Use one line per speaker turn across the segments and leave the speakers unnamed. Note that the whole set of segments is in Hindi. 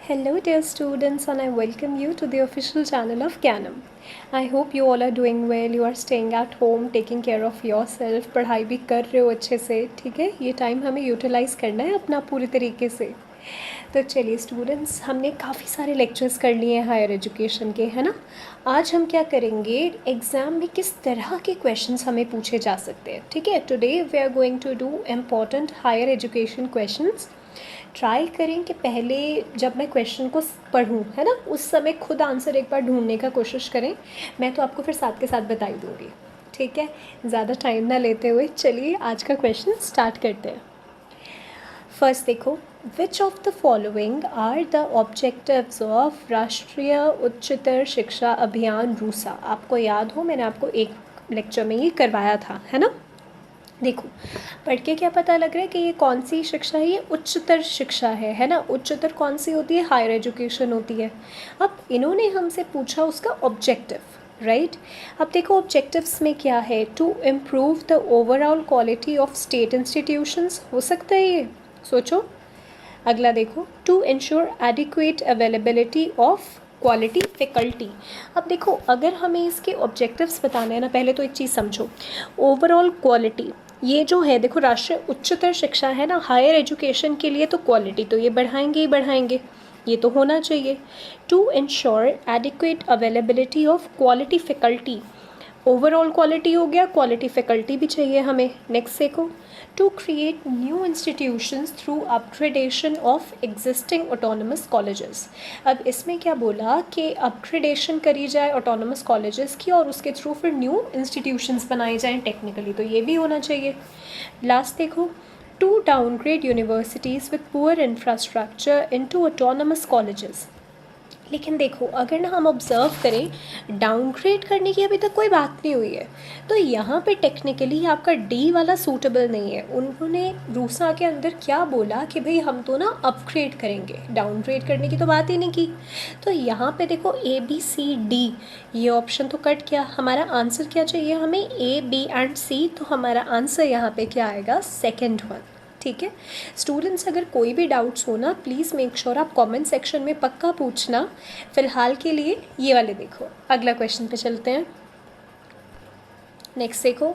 Hello, dear students, and I welcome you to the official channel of Canam. I hope you all are doing well. You are staying at home, taking care of yourself. पढ़ाई भी कर रहे हो अच्छे से, ठीक है? ये टाइम हमें यूटिलाइज़ करना है अपना पूरे तरीके से. तो चलिए स्टूडेंट्स, हमने काफ़ी सारे लेक्चर्स कर लिए हैं हायर एजुकेशन के, है ना. आज हम क्या करेंगे, एग्ज़ाम में किस तरह के क्वेश्चंस हमें पूछे जा सकते हैं, ठीक है. Today we are going to do important higher education questions. Try करें कि पहले जब मैं क्वेश्चन को पढ़ूं, है ना, उस समय खुद आंसर एक बार ढूंढने का कोशिश करें. मैं तो आपको फिर साथ के साथ बता ही दूँगी, ठीक है. ज़्यादा टाइम ना लेते हुए चलिए आज का क्वेश्चन स्टार्ट करते हैं. फर्स्ट देखो, which of the following are the objectives of Rashtriya Uchchatar शिक्षा अभियान रूसा. आपको याद हो, मैंने आपको एक लेक्चर में ये करवाया था, है ना. देखो, पढ़ के क्या पता लग रहा है कि ये कौन सी शिक्षा है, ये उच्चतर शिक्षा है ना. उच्चतर कौन सी होती है, हायर एजुकेशन होती है. अब इन्होंने हमसे पूछा उसका ऑब्जेक्टिव, राइट. अब देखो ऑब्जेक्टिव्स में क्या है, to improve the overall quality of state institutions. हो सकता है ये, सोचो. अगला देखो, to ensure adequate availability of quality faculty. अब देखो, अगर हमें इसके ऑब्जेक्टिव्स बताने हैं ना, पहले तो एक चीज़ समझो, ओवरऑल क्वालिटी ये जो है, देखो राष्ट्रीय उच्चतर शिक्षा है ना, हायर एजुकेशन के लिए तो क्वालिटी तो ये बढ़ाएंगे ही बढ़ाएंगे, ये तो होना चाहिए. To ensure adequate availability of quality faculty, overall quality हो गया, क्वालिटी फैकल्टी भी चाहिए हमें. नेक्स्ट देखो, to create new institutions through upgradation of existing autonomous colleges. अब इसमें क्या बोला कि अपग्रेडेशन करी जाए ऑटोनमस कॉलेजेस की और उसके थ्रू फिर न्यू इंस्टीट्यूशंस बनाए जाएँ टेक्निकली, तो ये भी होना चाहिए. लास्ट देखो, to downgrade universities with poor infrastructure into autonomous colleges. लेकिन देखो, अगर ना हम ऑब्ज़र्व करें, डाउनग्रेड करने की अभी तक कोई बात नहीं हुई है, तो यहाँ पे टेक्निकली आपका डी वाला सूटेबल नहीं है. उन्होंने रूसा के अंदर क्या बोला कि भाई हम तो ना अपग्रेड करेंगे, डाउनग्रेड करने की तो बात ही नहीं की. तो यहाँ पे देखो ए बी सी डी ये ऑप्शन तो कट गया. हमारा आंसर क्या चाहिए हमें, ए बी एंड सी. तो हमारा आंसर यहाँ पे क्या आएगा, सेकेंड वन, ठीक है. स्टूडेंट्स, अगर कोई भी डाउट्स हो ना, प्लीज़ मेक श्योर आप कमेंट सेक्शन में पक्का पूछना. फ़िलहाल के लिए ये वाले देखो. अगला क्वेश्चन पे चलते हैं. नेक्स्ट देखो,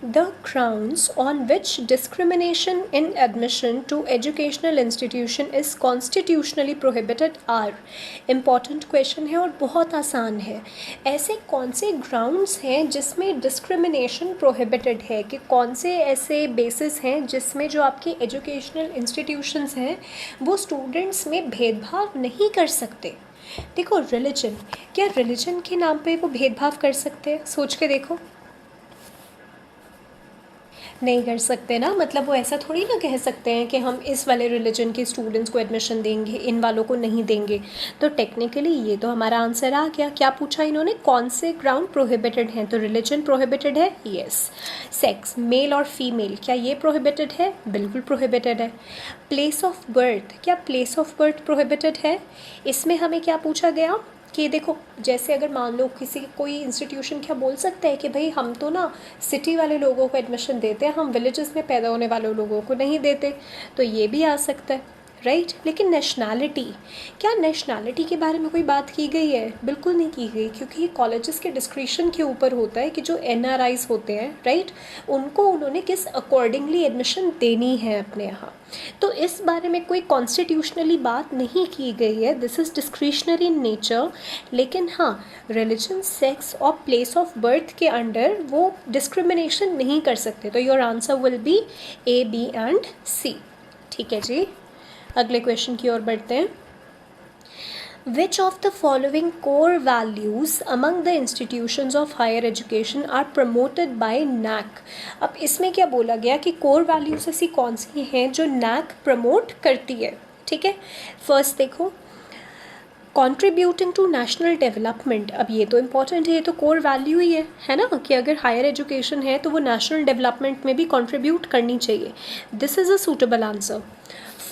the grounds on which discrimination in admission to educational institution is constitutionally prohibited are. Important question है और बहुत आसान है. ऐसे कौन से ग्राउंड्स हैं जिसमें डिस्क्रिमिनेशन प्रोहिबिटेड है, कि कौन से ऐसे बेसिस हैं जिसमें जो आपके एजुकेशनल इंस्टीट्यूशंस हैं वो स्टूडेंट्स में भेदभाव नहीं कर सकते. देखो, रिलीजन, क्या रिलीजन के नाम पे वो भेदभाव कर सकते हैं, सोच के देखो. नहीं कर सकते ना. मतलब वो ऐसा थोड़ी ना कह सकते हैं कि हम इस वाले रिलीजन के स्टूडेंट्स को एडमिशन देंगे, इन वालों को नहीं देंगे. तो टेक्निकली ये तो हमारा आंसर आ गया. क्या पूछा इन्होंने, कौन से ग्राउंड प्रोहिबिटेड हैं, तो रिलीजन प्रोहिबिटेड है, यस. सेक्स, मेल और फीमेल, क्या ये प्रोहिबिटेड है, बिल्कुल प्रोहिबिटेड है. प्लेस ऑफ बर्थ, क्या प्लेस ऑफ बर्थ प्रोहिबिटेड है. इसमें हमें क्या पूछा गया कि देखो, जैसे अगर मान लो किसी कोई इंस्टीट्यूशन क्या बोल सकता है कि भाई हम तो ना सिटी वाले लोगों को एडमिशन देते हैं, हम विलेजेस में पैदा होने वाले लोगों को नहीं देते, तो ये भी आ सकता है, राइट. लेकिन नेशनैलिटी, क्या नेशनैलिटी के बारे में कोई बात की गई है, बिल्कुल नहीं की गई, क्योंकि ये कॉलेजेस के डिस्क्रिप्शन के ऊपर होता है कि जो NRIs होते हैं, राइट, उनको उन्होंने किस अकॉर्डिंगली एडमिशन देनी है अपने यहाँ. तो इस बारे में कोई कॉन्स्टिट्यूशनली बात नहीं की गई है. This is discretionary in nature. लेकिन हाँ, रिलीजन, सेक्स और प्लेस ऑफ बर्थ के अंडर वो डिस्क्रिमिनेशन नहीं कर सकते. तो your answer will be A, B and C. ठीक है जी. अगले क्वेश्चन की ओर बढ़ते हैं. Which of the following core values among the institutions of higher education are promoted by NAC? अब इसमें क्या बोला गया कि core values ऐसी कौन सी हैं जो NAC प्रमोट करती है, ठीक है. फर्स्ट देखो, कंट्रीब्यूटिंग टू नेशनल डेवलपमेंट. अब ये तो इम्पॉर्टेंट है, ये तो कोर वैल्यू ही है ना, कि अगर हायर एजुकेशन है तो वो नेशनल डेवलपमेंट में भी कंट्रीब्यूट करनी चाहिए. This is a suitable answer.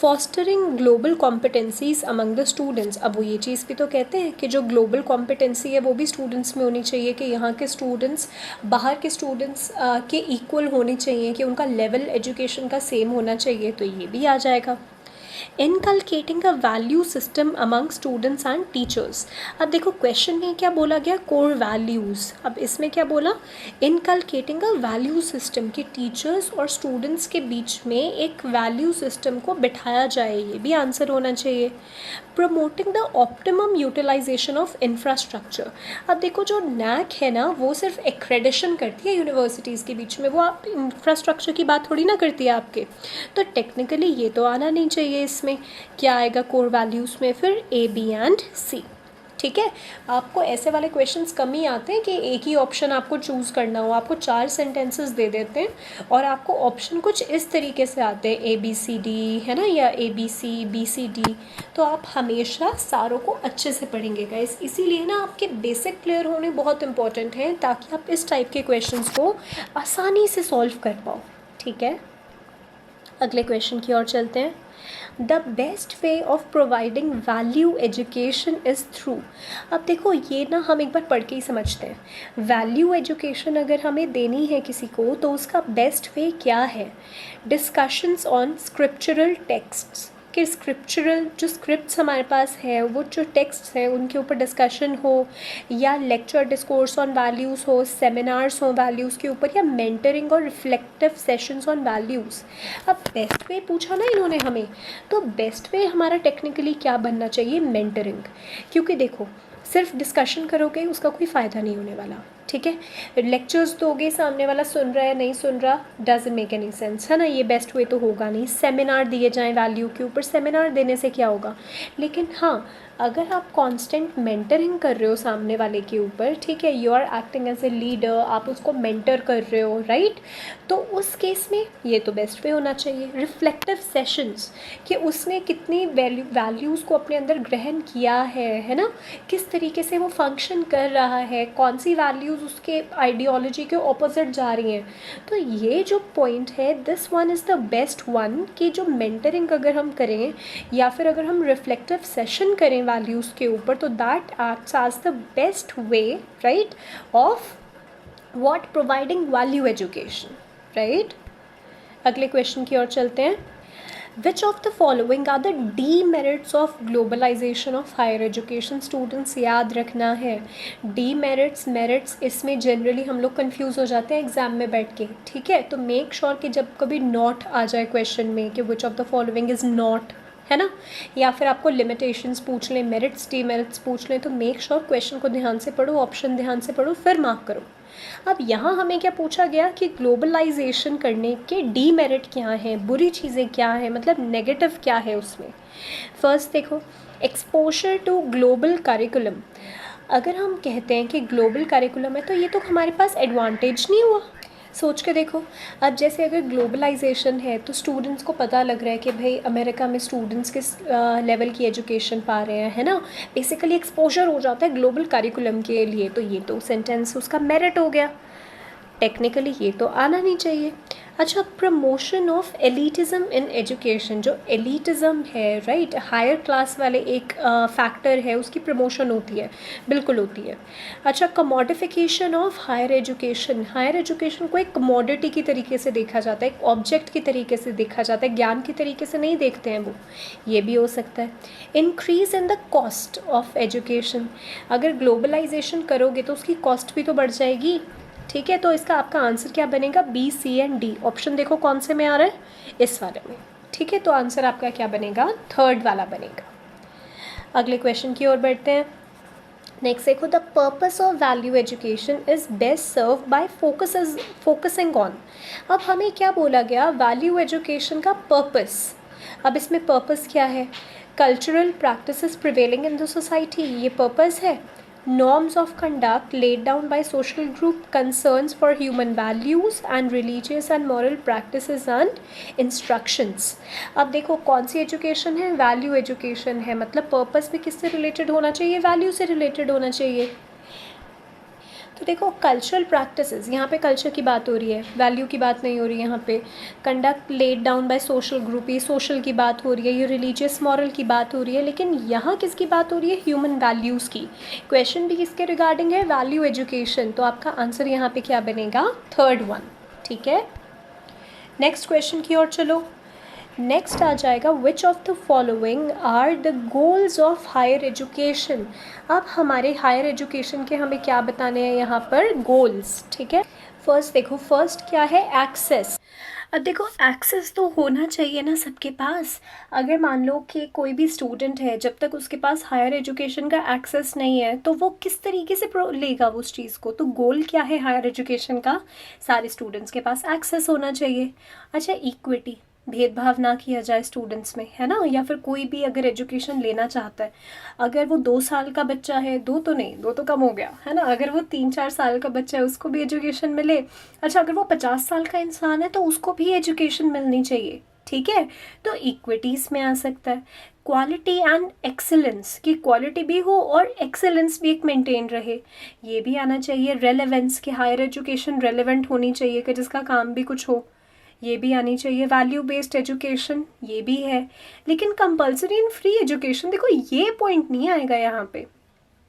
Fostering global competencies among the students. अब वो ये चीज़ भी तो कहते हैं कि जो ग्लोबल कॉम्पिटेंसी है वो भी स्टूडेंट्स में होनी चाहिए, कि यहाँ के स्टूडेंट्स बाहर के स्टूडेंट्स के इक्वल होने चाहिए, कि उनका लेवल एजुकेशन का सेम होना चाहिए, तो ये भी आ जाएगा. Inculcating a value system among students and teachers. अब देखो क्वेश्चन में क्या बोला गया, कोर वैल्यूज़। अब इसमें क्या बोला, इनकलकेटिंग अ वैल्यू सिस्टम, कि टीचर्स और स्टूडेंट्स के बीच में एक वैल्यू सिस्टम को बिठाया जाए, ये भी आंसर होना चाहिए। Promoting the optimum utilization of infrastructure. अब देखो जो नैक है ना, वो सिर्फ एक्रेडिशन करती है यूनिवर्सिटीज़ के बीच में, वो आप इंफ्रास्ट्रक्चर की बात थोड़ी ना करती है आपके। तो टेक्निकली ये तो आना नहीं चाहिए। इसमें क्या आएगा कोर वैल्यूज़ में, फिर ए, बी एंड सी। ठीक है, आपको ऐसे वाले क्वेश्चंस कम ही आते हैं कि एक ही ऑप्शन आपको चूज़ करना हो। आपको 4 सेंटेंसेस दे देते हैं और आपको ऑप्शन कुछ इस तरीके से आते हैं, ए बी सी डी, है ना, या A B C, B C D. तो आप हमेशा सारों को अच्छे से पढ़ेंगे गाइस। इसीलिए ना आपके बेसिक क्लियर होने बहुत इंपॉर्टेंट हैं, ताकि आप इस टाइप के क्वेश्चंस को आसानी से सॉल्व कर पाओ। ठीक है, अगले क्वेश्चन की ओर चलते हैं। The best way of providing value education is through. अब देखो ये ना हम एक बार पढ़ के ही समझते हैं। वैल्यू एजुकेशन अगर हमें देनी है किसी को, तो उसका बेस्ट वे क्या है। डिस्कशंस ऑन स्क्रिप्चरल टेक्स्ट्स, कि स्क्रिप्चरल जो स्क्रिप्ट्स हमारे पास है, वो जो टेक्स्ट हैं उनके ऊपर डिस्कशन हो, या लेक्चर डिस्कोर्स ऑन वैल्यूज़ हो, सेमिनार्स हो वैल्यूज़ के ऊपर, या मेंटरिंग और रिफ्लेक्टिव सेशंस ऑन वैल्यूज़। अब बेस्ट वे पूछा ना इन्होंने हमें, तो बेस्ट वे हमारा टेक्निकली क्या बनना चाहिए, मेंटरिंग। क्योंकि देखो सिर्फ डिस्कशन करोगे उसका कोई फ़ायदा नहीं होने वाला। ठीक है, लेक्चर्स दोगे, सामने वाला सुन रहा है नहीं सुन रहा, डजंट मेक एनी सेंस, है ना, ये बेस्ट वे तो होगा नहीं। सेमिनार दिए जाएं वैल्यू के ऊपर, सेमिनार देने से क्या होगा। लेकिन हाँ, अगर आप कांस्टेंट मेंटरिंग कर रहे हो सामने वाले के ऊपर, ठीक है, you are acting as a leader, आप उसको मेंटर कर रहे हो, राइट, तो उस केस में ये तो बेस्ट वे होना चाहिए। रिफ्लेक्टिव सेशंस, कि उसने कितनी वैल्यूज़ को अपने अंदर ग्रहण किया है ना, किस तरीके से वो फंक्शन कर रहा है, कौन सी वैल्यूज़ उसके आइडियोलॉजी के ऑपोजिट जा रही हैं। तो ये जो पॉइंट है, this one is the best one, कि जो मेंटरिंग अगर हम करें या फिर अगर हम रिफ्लेक्टिव सेशन करें वैल्यूज़ के ऊपर, तो that acts as the best way, right, of what, providing value education, right. अगले क्वेश्चन की ओर चलते हैं। Which of the following are the demerits of globalization of higher education? Students याद रखना है, demerits, merits, इसमें जनरली हम लोग कंफ्यूज हो जाते हैं एग्जाम में बैठ के। ठीक है, तो मेक श्योर कि जब कभी नॉट आ जाए क्वेश्चन में कि विच of the following is not, है ना, या फिर आपको लिमिटेशंस पूछ लें, मेरिट्स डीमेरिट्स पूछ लें, तो मेक श्योर क्वेश्चन को ध्यान से पढ़ो, ऑप्शन ध्यान से पढ़ो, फिर मार्क करो। अब यहाँ हमें क्या पूछा गया कि ग्लोबलाइजेशन करने के डीमेरिट क्या हैं, बुरी चीज़ें क्या हैं, मतलब नेगेटिव क्या है उसमें। फर्स्ट देखो, एक्सपोजर टू ग्लोबल करिकुलम। अगर हम कहते हैं कि ग्लोबल करिकुलम है, तो ये तो हमारे पास एडवांटेज नहीं हुआ। सोच के देखो, अब जैसे अगर ग्लोबलाइजेशन है तो स्टूडेंट्स को पता लग रहा है कि भाई अमेरिका में स्टूडेंट्स किस लेवल की एजुकेशन पा रहे हैं, है ना, बेसिकली एक्सपोजर हो जाता है ग्लोबल करिकुलम के लिए, तो ये तो सेंटेंस उसका मेरिट हो गया। टेक्निकली ये तो आना नहीं चाहिए। अच्छा, promotion of elitism in education, जो एलिटिज़म है, राइट, हायर क्लास वाले एक फैक्टर है, उसकी प्रमोशन होती है, बिल्कुल होती है। अच्छा, commodification of higher education, higher education को एक कमोडिटी की तरीके से देखा जाता है, एक ऑब्जेक्ट की तरीके से देखा जाता है, ज्ञान की तरीके से नहीं देखते हैं वो, ये भी हो सकता है। Increase in the cost of education, अगर ग्लोबलाइजेशन करोगे तो उसकी कॉस्ट भी तो बढ़ जाएगी। ठीक है, तो इसका आपका आंसर क्या बनेगा, B, C and D. Option देखो कौन से में आ रहा है, इस वाले में। ठीक है, तो आंसर आपका क्या बनेगा, थर्ड वाला बनेगा। अगले क्वेश्चन की ओर बढ़ते हैं। नेक्स्ट देखो, the purpose of value education is best serve by focusing on. अब हमें क्या बोला गया, वैल्यू एजुकेशन का पर्पस। अब इसमें पर्पस क्या है, cultural practices prevailing in the society, ये पर्पस है। Norms of conduct laid down by social group, concerns for human values and religious and moral practices and instructions। अब देखो कौन सी एजुकेशन है, वैल्यू एजुकेशन है, मतलब पर्पस भी किससे रिलेटेड होना चाहिए, वैल्यू से रिलेटेड होना चाहिए। तो देखो कल्चरल प्रैक्टिसेस, यहाँ पे कल्चर की बात हो रही है, वैल्यू की बात नहीं हो रही है यहाँ पे। Conduct laid down by social group, ये सोशल की बात हो रही है, ये रिलीजियस मॉरल की बात हो रही है, लेकिन यहाँ किसकी बात हो रही है, ह्यूमन वैल्यूज़ की। क्वेश्चन भी किसके रिगार्डिंग है, वैल्यू एजुकेशन, तो आपका आंसर यहाँ पे क्या बनेगा, थर्ड वन। ठीक है, नेक्स्ट क्वेश्चन की ओर चलो। नेक्स्ट आ जाएगा which of the following are the goals of higher education. अब हमारे हायर एजुकेशन के हमें क्या बताने हैं यहाँ पर गोल्स, ठीक है। फर्स्ट देखो, फर्स्ट क्या है, एक्सेस। अब देखो एक्सेस तो होना चाहिए ना सबके पास। अगर मान लो कि कोई भी स्टूडेंट है, जब तक उसके पास हायर एजुकेशन का एक्सेस नहीं है तो वो किस तरीके से लेगा उस चीज़ को। तो गोल क्या है हायर एजुकेशन का, सारे स्टूडेंट्स के पास एक्सेस होना चाहिए। अच्छा, इक्विटी, भेदभाव ना किया जाए स्टूडेंट्स में, है ना। या फिर कोई भी अगर एजुकेशन लेना चाहता है, अगर वो 2 साल का बच्चा है, 2 तो नहीं, 2 तो कम हो गया, है ना, अगर वो 3-4 साल का बच्चा है उसको भी एजुकेशन मिले। अच्छा, अगर वो 50 साल का इंसान है तो उसको भी एजुकेशन मिलनी चाहिए, ठीक है। तो इक्विटीज़ में आ सकता है। क्वालिटी एंड एक्सेलेंस, की क्वालिटी भी हो और एक्सेलेंस भी एक मेंटेन रहे, ये भी आना चाहिए। रेलेवेंस, की हायर एजुकेशन रेलेवेंट होनी चाहिए, कि जिसका काम भी कुछ हो, ये भी आनी चाहिए। वैल्यू बेस्ड एजुकेशन, ये भी है। लेकिन कंपलसरी एंड फ्री एजुकेशन, देखो ये पॉइंट नहीं आएगा यहाँ पे,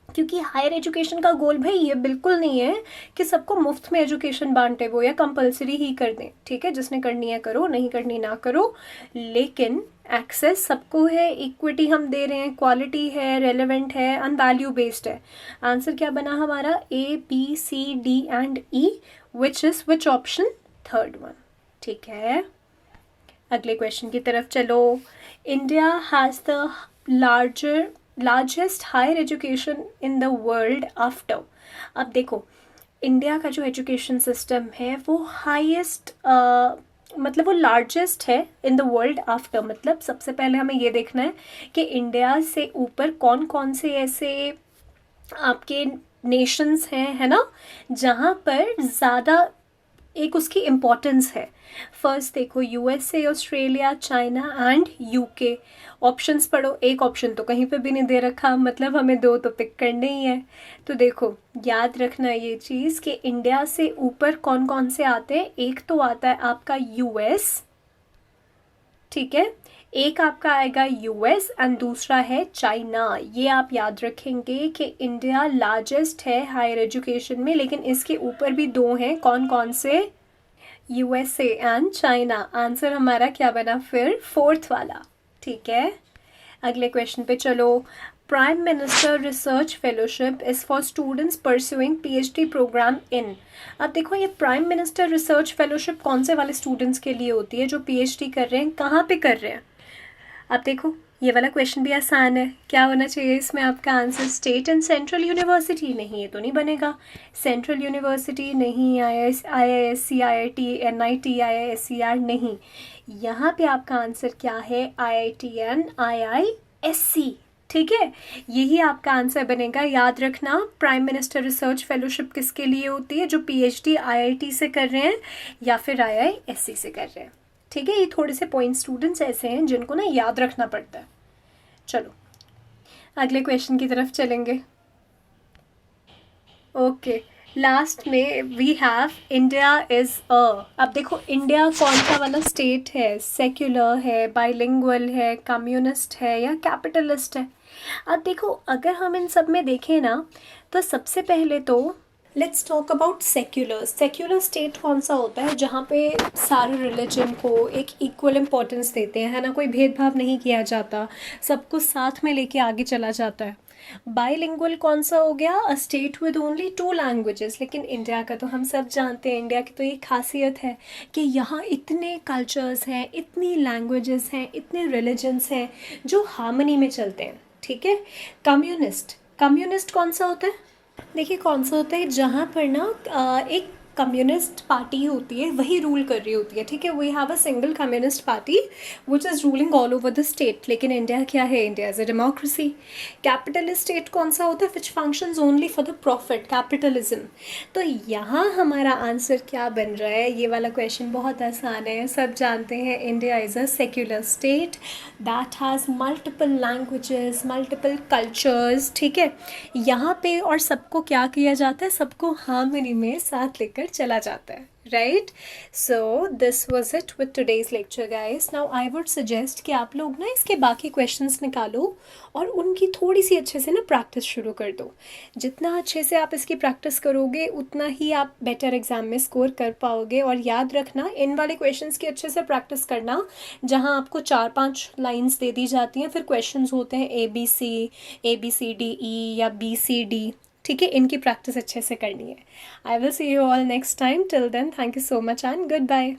क्योंकि हायर एजुकेशन का गोल भाई ये बिल्कुल नहीं है कि सबको मुफ्त में एजुकेशन बांटे वो, या कंपलसरी ही कर दें, ठीक है। जिसने करनी है करो, नहीं करनी ना करो, लेकिन एक्सेस सबको है, इक्विटी हम दे रहे हैं, क्वालिटी है, रेलेवेंट है, एंड वैल्यू बेस्ड है। आंसर क्या बना हमारा, A, B, C, D and E, which option, third one, ठीक है। अगले क्वेश्चन की तरफ चलो। India has the largest higher education in the world after. अब देखो इंडिया का जो एजुकेशन सिस्टम है वो हाईएस्ट, मतलब वो लार्जेस्ट है इन द वर्ल्ड आफ्टर, मतलब सबसे पहले हमें ये देखना है कि इंडिया से ऊपर कौन कौन से ऐसे आपके नेशंस हैं, है ना, जहाँ पर ज़्यादा एक उसकी इम्पोर्टेंस है। फर्स्ट देखो, USA, Australia, China and UK. Options पढ़ो, एक ऑप्शन तो कहीं पे भी नहीं दे रखा, मतलब हमें 2 तो पिक करने ही है। तो देखो याद रखना ये चीज़ कि इंडिया से ऊपर कौन कौन से आते हैं। एक तो आता है आपका यूएस, ठीक है, एक आपका आएगा यूएस एंड दूसरा है चाइना। ये आप याद रखेंगे कि इंडिया लार्जेस्ट है हायर एजुकेशन में, लेकिन इसके ऊपर भी 2 हैं, कौन कौन से, यूएसए एंड चाइना। आंसर हमारा क्या बना फिर, फोर्थ वाला, ठीक है। अगले क्वेश्चन पे चलो। Prime minister research fellowship is for students pursuing PhD program in. अब देखो ये प्राइम मिनिस्टर रिसर्च फेलोशिप कौन से वाले स्टूडेंट्स के लिए होती है जो पीएचडी कर रहे हैं, कहाँ पे कर रहे हैं। अब देखो ये वाला क्वेश्चन भी आसान है, क्या होना चाहिए इसमें आपका answer, state and central university. नहीं, ये तो नहीं बनेगा, सेंट्रल यूनिवर्सिटी नहीं, IISc, IIT, NIT, IISER नहीं। यहाँ पे आपका आंसर क्या है, IITN, IISc, ठीक है। यही आपका आंसर बनेगा। याद रखना प्राइम मिनिस्टर रिसर्च फेलोशिप किसके लिए होती है, जो PhD IIT से कर रहे हैं या फिर IISc से कर रहे हैं, ठीक है। ये थोड़े से पॉइंट स्टूडेंट्स ऐसे हैं जिनको ना याद रखना पड़ता है। चलो अगले क्वेश्चन की तरफ चलेंगे। ओके, लास्ट में we have India is a. अब देखो इंडिया कौन सा वाला स्टेट है, सेक्युलर है, बाइलिंगुअल है, कम्युनिस्ट है या कैपिटलिस्ट है। अब देखो अगर हम इन सब में देखें ना, तो सबसे पहले तो let's talk about secular. Secular state कौन सा होता है, जहाँ पे सारे रिलीजन को एक इक्वल इम्पोर्टेंस देते हैं, है ना, कोई भेदभाव नहीं किया जाता, सबको साथ में लेके आगे चला जाता है। बाइलिंगुअल कौन सा हो गया, a state with only 2 languages. लेकिन इंडिया का तो हम सब जानते हैं, इंडिया की तो ये खासियत है कि यहाँ इतने कल्चर्स हैं, इतनी लैंग्वेजेस हैं, इतने रिलीजन्स हैं जो हार्मनी में चलते हैं, ठीक है। कम्युनिस्ट, कम्युनिस्ट कौन सा होता है, देखिए कौन सा होता है, जहाँ पर ना एक कम्युनिस्ट पार्टी होती है वही रूल कर रही होती है, ठीक है। We have a single communist party which is ruling all over the state. लेकिन इंडिया क्या है, India is a democracy. Capitalist state कौन सा होता है, which functions only for the profit, capitalism. तो यहाँ हमारा आंसर क्या बन रहा है, ये वाला क्वेश्चन बहुत आसान है, सब जानते हैं। India is a secular state that has multiple languages, multiple cultures, ठीक है। यहाँ पे और सबको क्या किया जाता है, सबको हार्मनी में साथ लेकर चला जाता है, right. So this was it with today's lecture guys. Now I would suggest कि आप लोग ना इसके बाकी क्वेश्चंस निकालो और उनकी थोड़ी सी अच्छे से ना प्रैक्टिस शुरू कर दो. जितना अच्छे से आप इसकी प्रैक्टिस करोगे उतना ही आप बेटर एग्जाम में स्कोर कर पाओगे. और याद रखना इन वाले क्वेश्चंस की अच्छे से प्रैक्टिस करना जहां आपको 4-5 लाइंस दे दी जाती हैं, फिर क्वेश्चंस होते हैं ABCD, या BCD. ठीक है, इनकी प्रैक्टिस अच्छे से करनी है. I will see you all next time. Till then, thank you so much and good bye.